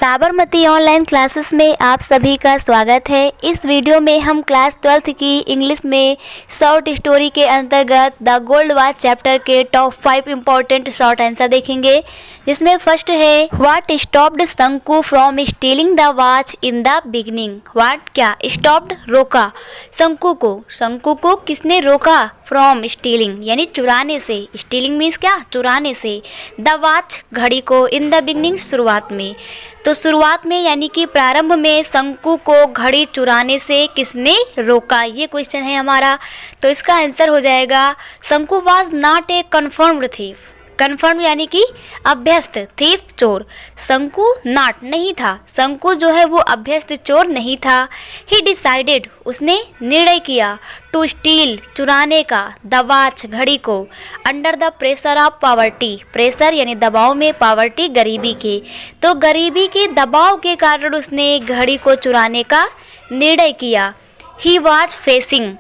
Sabarmati online classes में आप सभी का स्वागत है। इस वीडियो में हम क्लास 12th की इंग्लिश में शॉर्ट स्टोरी के अंतर्गत द गोल्ड वॉच चैप्टर के टॉप 5 इम्पोर्टेंट शॉर्ट आंसर देखेंगे, जिसमें फर्स्ट है व्हाट स्टॉप्ड शंकु from stealing the watch in the beginning. What क्या स्टॉप्ड रोका शंकु को किसने रोका फ्रॉम स्टीलिंग यानी चुराने से। स्टीलिंग मीन्स क्या चुराने से। द वॉच घड़ी को इन द बिगिनिंग शुरुआत में। तो शुरुआत में यानी कि प्रारंभ में शंकु को घड़ी चुराने से किसने रोका, ये क्वेश्चन है हमारा। तो इसका आंसर हो जाएगा Shanku was not a confirmed thief. Confirm यानी कि अभ्यस्त, थीफ चोर। शंकु नॉट नहीं था, शंकु जो है वो अभ्यस्त चोर नहीं था। ही डिसाइडेड उसने निर्णय किया, टू स्टील चुराने का, द वॉच घड़ी को, under the pressure of poverty. Pressure यानी दबाव में, पॉवर्टी गरीबी के। तो गरीबी के दबाव के कारण उसने घड़ी को चुराने का निर्णय किया। ही was facing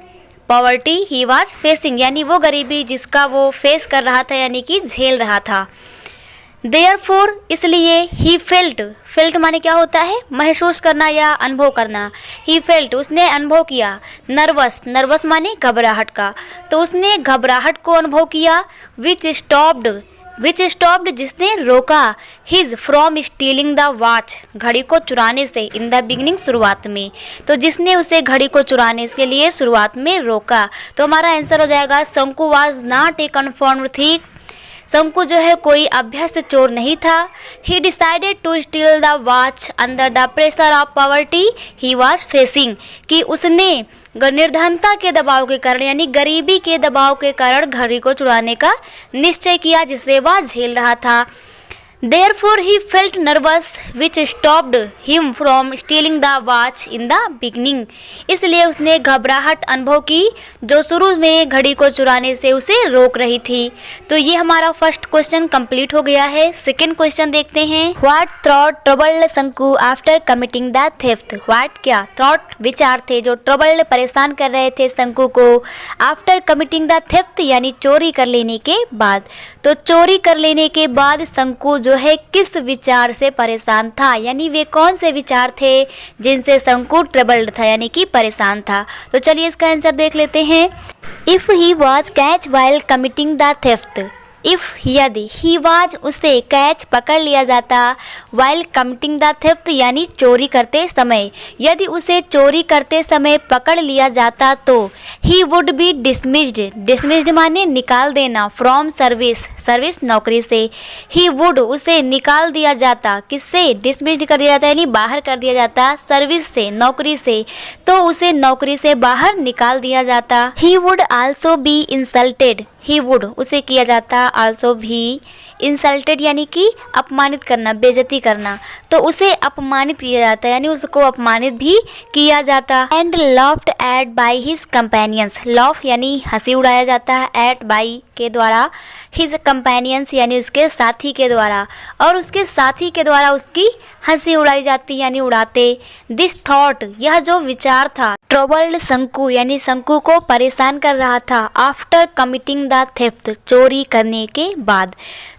poverty, he was facing यानी वो गरीबी जिसका वो फेस कर रहा था यानी कि झेल रहा था। देयरफॉर इसलिए, ही फेल्ट माने क्या होता है महसूस करना या अनुभव करना। ही फेल्ट उसने अनुभव किया। नर्वस माने घबराहट का, तो उसने घबराहट को अनुभव किया। विच स्टॉप्ड जिसने रोका, his from stealing the watch घड़ी को चुराने से, इन द बिगिनिंग शुरुआत में। तो जिसने उसे घड़ी को चुराने के लिए शुरुआत में रोका। तो हमारा आंसर हो जाएगा Shanku was not a confirmed thief. Shanku जो है कोई अभ्यस्त चोर नहीं था। He decided to steal the watch under the pressure of poverty he was facing कि उसने निर्धनता के दबाव के कारण यानी गरीबी के दबाव के कारण घड़ी को चुराने का निश्चय किया जिसे वह झेल रहा था। Therefore he felt nervous which stopped him from stealing the watch in the beginning। इसलिए उसने घबराहट अनुभव की जो शुरू में घड़ी को चुराने से उसे रोक रही थी। तो ये हमारा फर्स्ट क्वेश्चन कंप्लीट हो गया है। सेकंड क्वेश्चन देखते हैं। What thought troubled शंकु after committing the theft। What क्या थॉट विचार थे जो ट्रबल्ड परेशान कर रहे थे शंकु को आफ्टर कमिटिंग द थेफ्ट यानी चोरी कर लेने के बाद। तो चोरी कर लेने के बाद शंकु जो है किस विचार से परेशान था यानी वे कौन से विचार थे जिनसे शंकु ट्रबल्ड था यानी कि परेशान था। तो चलिए इसका आंसर देख लेते हैं। If he was catch while committing the theft. If यदि ही वाज उसे कैच पकड़ लिया जाता वाइल कमिटिंग द थेफ्ट यानी चोरी करते समय, यदि उसे चोरी करते समय पकड़ लिया जाता तो ही वुड बी डिसमिस्ड माने निकाल देना, फ्रॉम सर्विस नौकरी से। ही वुड उसे निकाल दिया जाता, किससे डिसमिस्ड कर दिया जाता यानी बाहर कर दिया जाता सर्विस से नौकरी से, तो उसे नौकरी से बाहर निकाल दिया जाता। He would also be insulted, he would उसे किया जाता आल्सो भी इंसल्टेड यानी कि अपमानित करना, बेइज्जती करना, तो उसे अपमानित किया जाता यानी उसको अपमानित भी किया जाता। And laughed at by his companions, laugh यानी हंसी उड़ाया जाता है, एट बाय के द्वारा, हिज कंपेनियंस यानी उसके साथी के द्वारा, और उसके साथी के द्वारा उसकी हंसी उड़ाई जाती यानी उड़ाते। दिस थॉट यह जो विचार था ट्रबल्ड शंकु यानी शंकु को परेशान कर रहा था आफ्टर कमिटिंग द थेफ्ट चोरी करने के बाद।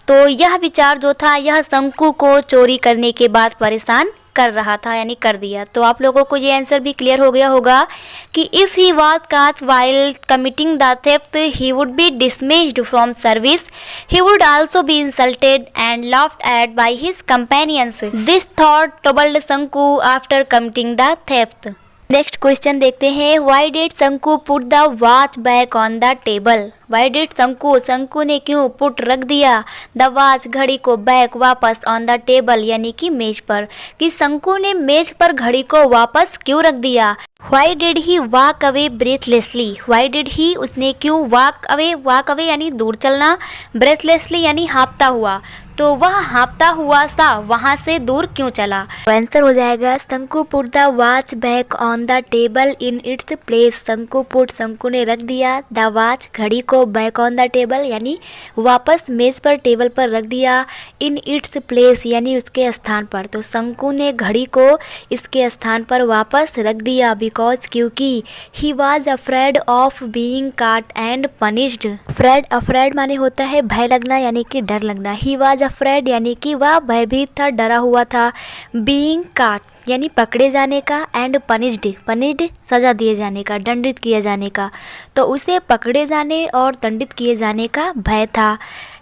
तो यह विचार जो था यह शंकु को चोरी करने के बाद परेशान कर रहा था यानी कर दिया। तो आप लोगों को ये आंसर भी क्लियर हो गया होगा कि if he was caught while committing the theft he would be dismissed from service, he would also be insulted and laughed at by his companions। This thought troubled शंकु after committing the theft। Next question देखते हैं। Why did शंकु put the watch back on the table. Why did शंकु ने क्यों put रख दिया the watch घड़ी को बैक वापस ऑन द टेबल यानी कि मेज पर, कि शंकु ने मेज पर घड़ी को वापस क्यों रख दिया। Why did he walk away breathlessly. Why did he उसने क्यों वॉक अवे यानी दूर चलना, ब्रेथलेसली यानी हाँफता हुआ, तो वह हाँफता हुआ सा वहाँ से दूर क्यों चला। आंसर हो जाएगा शंकु put the watch back on the table in its place. शंकु ने रख दिया द वॉच घड़ी को बैक ऑन द टेबल यानी वापस मेज पर टेबल पर रख दिया, इन इट्स प्लेस यानी उसके स्थान पर। तो शंकु ने घड़ी को इसके स्थान पर वापस रख दिया बिकॉज क्योंकि he was afraid of being caught and punished. Afraid माने होता है भय लगना यानी कि डर लगना। ही वॉज अफ्रेड यानी कि वह भयभीत था, डरा हुआ था। बीइंग काट यानी पकड़े जाने का, एंड पनिश्ड सज़ा दिए जाने का, दंडित किए जाने का। तो उसे पकड़े जाने और दंडित किए जाने का भय था।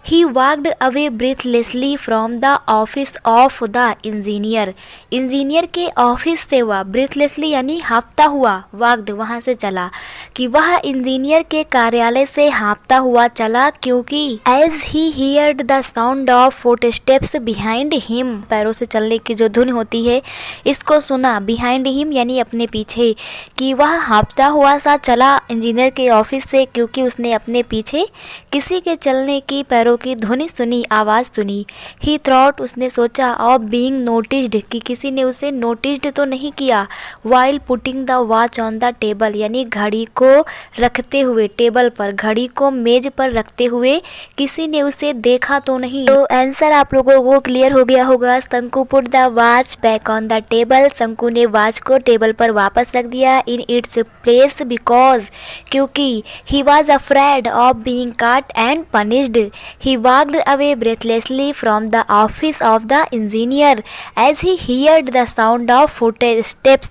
He walked away breathlessly from the office of the engineer के ऑफिस से वह ब्रीथलेसली यानी हाँफता हुआ, वॉकड वहाँ से चला, कि वह इंजीनियर के कार्यालय से हाँफता हुआ चला, क्योंकि as he heard the sound of footsteps behind him, पैरों से चलने की जो धुन होती है इसको सुना, बिहाइंड हिम यानी अपने पीछे, कि वह हाँफता हुआ सा चला इंजीनियर के ऑफिस से, क्योंकि उसने अपने पीछे किसी के चलने की, पैरों की ध्वनि सुनी, आवाज़ सुनी। ही थॉट उसने सोचा, ऑफ बीइंग नोटिस्ड कि किसी ने उसे नोटिस्ड तो नहीं किया, while putting the watch on the table यानी घड़ी को रखते हुए, टेबल पर घड़ी को मेज पर रखते हुए किसी ने उसे देखा तो नहीं। तो आंसर आप लोगों को क्लियर हो गया होगा। शंकु put the watch back on the table, शंकु ने वॉच को टेबल पर वापस रख दिया, इन इट्स प्लेस बिकॉज क्योंकि he was afraid of being caught and punished. He walked away breathlessly from the office of the engineer as he heard the sound of footsteps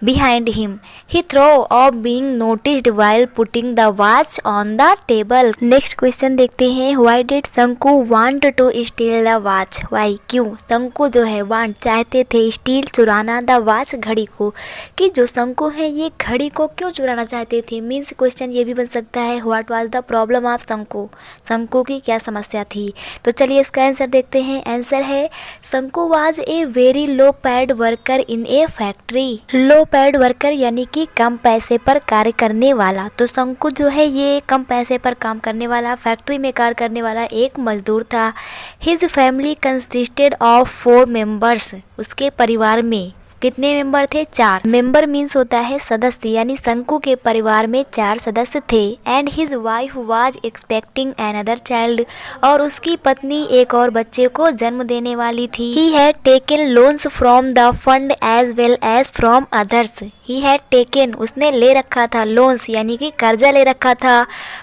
behind him. He thought of being noticed while putting the watch on the table. Next question देखते हैं। Why did शंकु want to steal the watch? Why? क्यों शंकु जो है want चाहते थे steal चुराना the watch घड़ी को, कि जो शंकु है ये घड़ी को क्यों चुराना चाहते थे। मीन्स क्वेश्चन ये भी बन सकता है What was the problem of शंकु? शंकु की क्या समस्या थी। तो चलिए इसका आंसर देखते हैं। आंसर है शंकु was a very low paid worker in A factory. Low paid worker यानी कि कम पैसे पर कार्य करने वाला। तो शंकु जो है ये कम पैसे पर काम करने वाला, फैक्ट्री में कार्य करने वाला एक मजदूर था। His family consisted of 4 members. उसके परिवार में कितने मेंबर थे? 4। मेंबर मीन्स होता है सदस्य, यानी शंकु के परिवार में 4 सदस्य थे। And his wife was expecting another child, और उसकी पत्नी एक और बच्चे को जन्म देने वाली थी। He had taken loans from the fund as well as from others. He had taken उसने ले रखा था, लोन्स यानी कि कर्जा ले रखा था,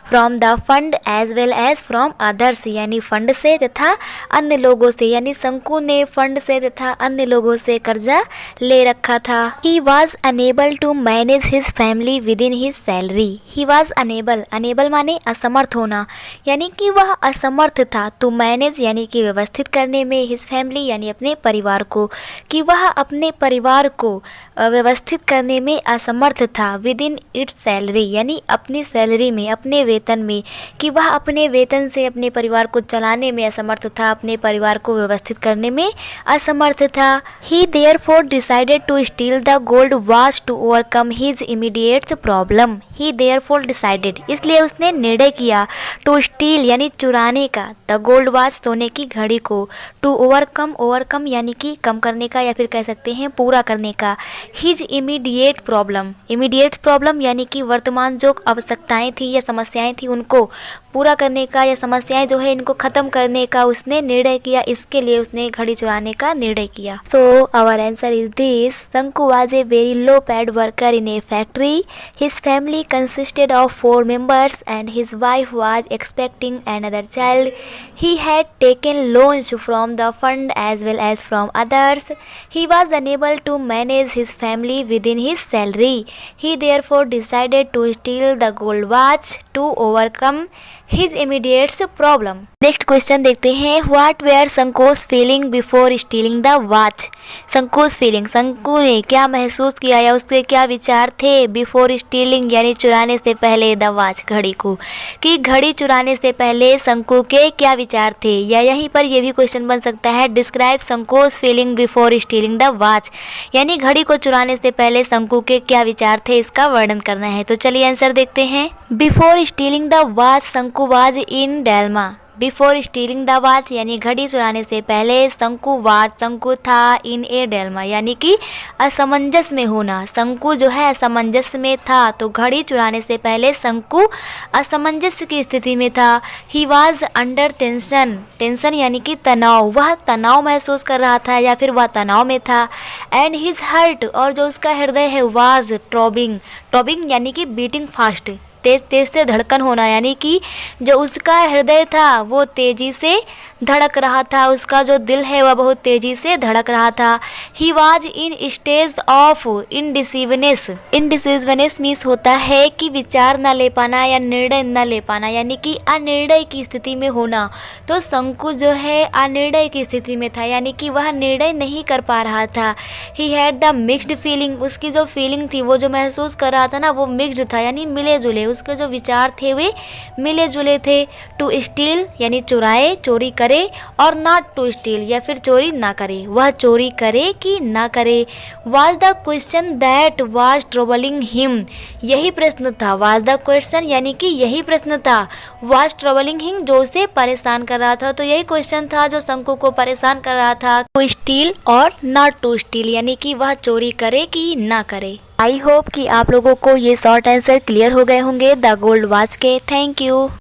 from the fund as well as from others यानी फंड से तथा अन्य लोगों से, यानी शंकु ने फंड से तथा अन्य लोगों से कर्जा ले रखा था। He was unable to manage his family within his salary. He was unable माने असमर्थ होना, यानी कि वह असमर्थ था। to manage यानी कि व्यवस्थित करने में, his family यानी अपने परिवार को, कि वह अपने परिवार को व्यवस्थित करने में असमर्थ था। within its salary यानी अपनी सैलरी में, अपने वेतन में, कि वह अपने वेतन से अपने परिवार को चलाने में असमर्थ था, अपने परिवार को व्यवस्थित करने में असमर्थ था। He therefore decided to steal the gold watch to overcome his immediate problem. He therefore decided इसलिए उसने निर्णय किया, to steal यानी चुराने का, the gold watch सोने की घड़ी को, to overcome यानी कि कम करने का या फिर कह सकते हैं पूरा करने का, his immediate problem यानी कि वर्तमान जो आवश्यकताएं थी या समस्याएं थी उनको पूरा करने का, या समस्याएं जो है इनको खत्म करने का उसने निर्णय किया। इसके लिए उसने घड़ी चुराने का निर्णय किया। So our answer is this. Shanku was a very low paid worker in a factory. His family consisted of 4 members and his wife was expecting another child. He had taken loans from the fund as well as from others. He was unable to manage his family within his salary. He therefore decided to steal the gold watch to overcome his immediate problem. Next question देखते हैं। What were शंकु's feeling before stealing the watch? शंकु's feeling, शंकु ने क्या महसूस किया या उसके क्या विचार थे before stealing यानी चुराने से पहले the watch घड़ी को, कि घड़ी चुराने से पहले शंकु के क्या विचार थे। या यहीं पर यह भी क्वेश्चन बन सकता है describe शंकु's feeling before stealing the watch, यानी घड़ी को चुराने से पहले शंकु के क्या विचार थे इसका वर्णन करना है। तो चलिए आंसर देखते हैं। Before stealing the watch Shanku was in dilemma. Before stealing the watch यानी घड़ी चुराने से पहले शंकु था इन ए डेल्मा यानी कि असमंजस में होना। शंकु जो है असमंजस में था, तो घड़ी चुराने से पहले शंकु असमंजस की स्थिति में था। ही वॉज अंडर टेंशन यानी कि तनाव, वह तनाव महसूस कर रहा था या फिर वह तनाव में था। एंड हिज हार्ट और जो उसका हृदय है वाज ट्रॉबिंग यानी कि बीटिंग फास्ट, तेज तेज से धड़कन होना, यानी कि जो उसका हृदय था वो तेजी से धड़क रहा था, उसका जो दिल है वह बहुत तेजी से धड़क रहा था। He was in stage of indecisiveness. Indecisiveness means होता है कि विचार न ले पाना या निर्णय न ले पाना, यानी कि अनिर्णय की स्थिति में होना। तो शंकु जो है अनिर्णय की स्थिति में था, यानी कि वह निर्णय नहीं कर पा रहा था। He had the mixed feeling. उसकी जो फीलिंग थी, वो जो महसूस कर रहा था ना, वो मिक्स्ड था, यानी मिले जुले। उसके जो विचार थे वे मिले जुले थे। टू स्टील यानी चुराए, चोरी करे, और नॉट टू स्टील या फिर चोरी ना करे, वह चोरी करे कि ना करे। Was the question that was troubling him. यही प्रश्न था। वाज द क्वेश्चन यानी कि यही प्रश्न था। वाज ट्रबलिंग हिम जो उसे परेशान कर रहा था। तो यही क्वेश्चन था जो शंकु को परेशान कर रहा था। टू स्टील और नॉट टू स्टील, यानी कि वह चोरी करे कि ना करे। आई होप कि आप लोगों को ये शॉर्ट आंसर क्लियर हो गए होंगे द गोल्ड वॉच के। Thank you.